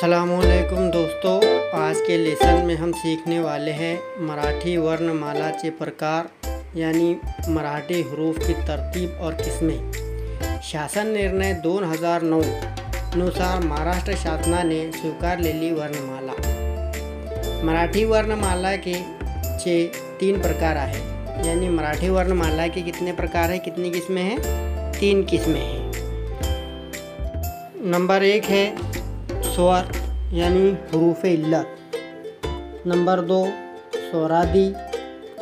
अस्सलामुअलैकुम दोस्तों, आज के लेसन में हम सीखने वाले हैं मराठी वर्णमाला के प्रकार यानी मराठी हरूफ की तरतीब और किस्में। शासन निर्णय 2009 नुसार महाराष्ट्र शासनाने स्वीकारलेली वर्णमाला। मराठी वर्णमाला के 3 प्रकार आहे, यानी मराठी वर्णमाला के कितने प्रकार है, कितनी किस्में हैं? 3 किस्में हैं। नंबर 1 है स्वर यानी हरूफ इल्लत, नंबर 2 स्वरादि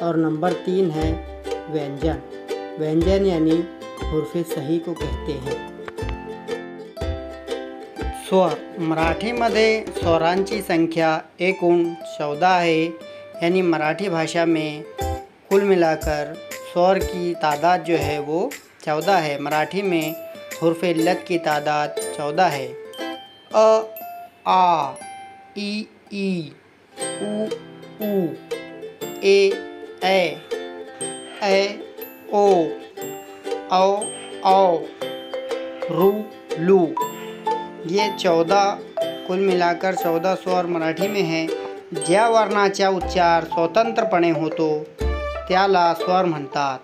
और नंबर 3 है व्यंजन। व्यंजन यानी हरूफ सही को कहते हैं। स्वर मराठीमध्ये स्वरांची संख्या एकूण 14 है, यानी मराठी भाषा में कुल मिलाकर स्वर की तादाद जो है वो 14 है। मराठी में हरूफ इल्लत की तादाद 14 है। अ, आ, ई, उ, ए, ओ, औ, रू, लू। ये 14 कुल मिलाकर 14 स्वर मराठी में हैं। ज्या वर्णाचा उच्चार स्वतंत्रपणे होतो त्याला स्वर म्हणतात,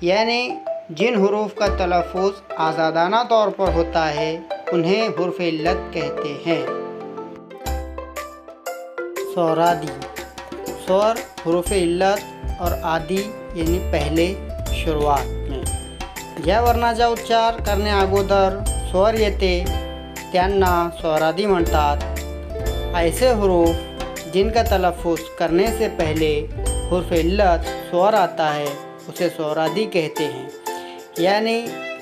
यानी जिन हरूफ का तलफ़ुज़ आज़ादाना तौर पर होता है उन्हें हरूफ इल्लत कहते हैं। स्वरादि स्वर हरूफ इल्लत और आदि यानी पहले शुरुआत में ज्या वर्णाचा उच्चार करणे अगोदर स्वर येते त्यांना स्वरादि म्हणतात। ऐसे हरूफ जिनका तलफ़ुज़ करने से पहले हरूफ इल्लत स्वर आता है उसे स्वरादि कहते हैं, यानी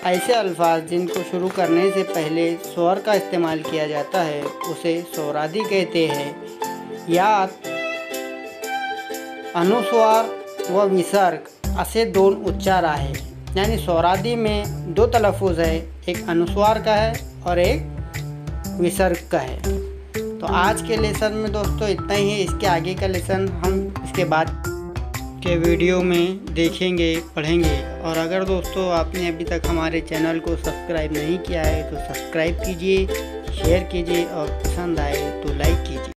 ऐसे अल्फाज जिनको शुरू करने से पहले स्वर का इस्तेमाल किया जाता है उसे स्वरादि कहते हैं। यात अनुस्वार व विसर्ग असे 2 उच्चार आहे, यानी स्वरादि में 2 तलफ़ुज़ है, एक अनुस्वार का है और एक विसर्ग का है। तो आज के लेसन में दोस्तों इतना ही है। इसके आगे का लेसन हम इसके बाद के वीडियो में देखेंगे, पढ़ेंगे। और अगर दोस्तों आपने अभी तक हमारे चैनल को सब्सक्राइब नहीं किया है तो सब्सक्राइब कीजिए, शेयर कीजिए और पसंद आए तो लाइक कीजिए।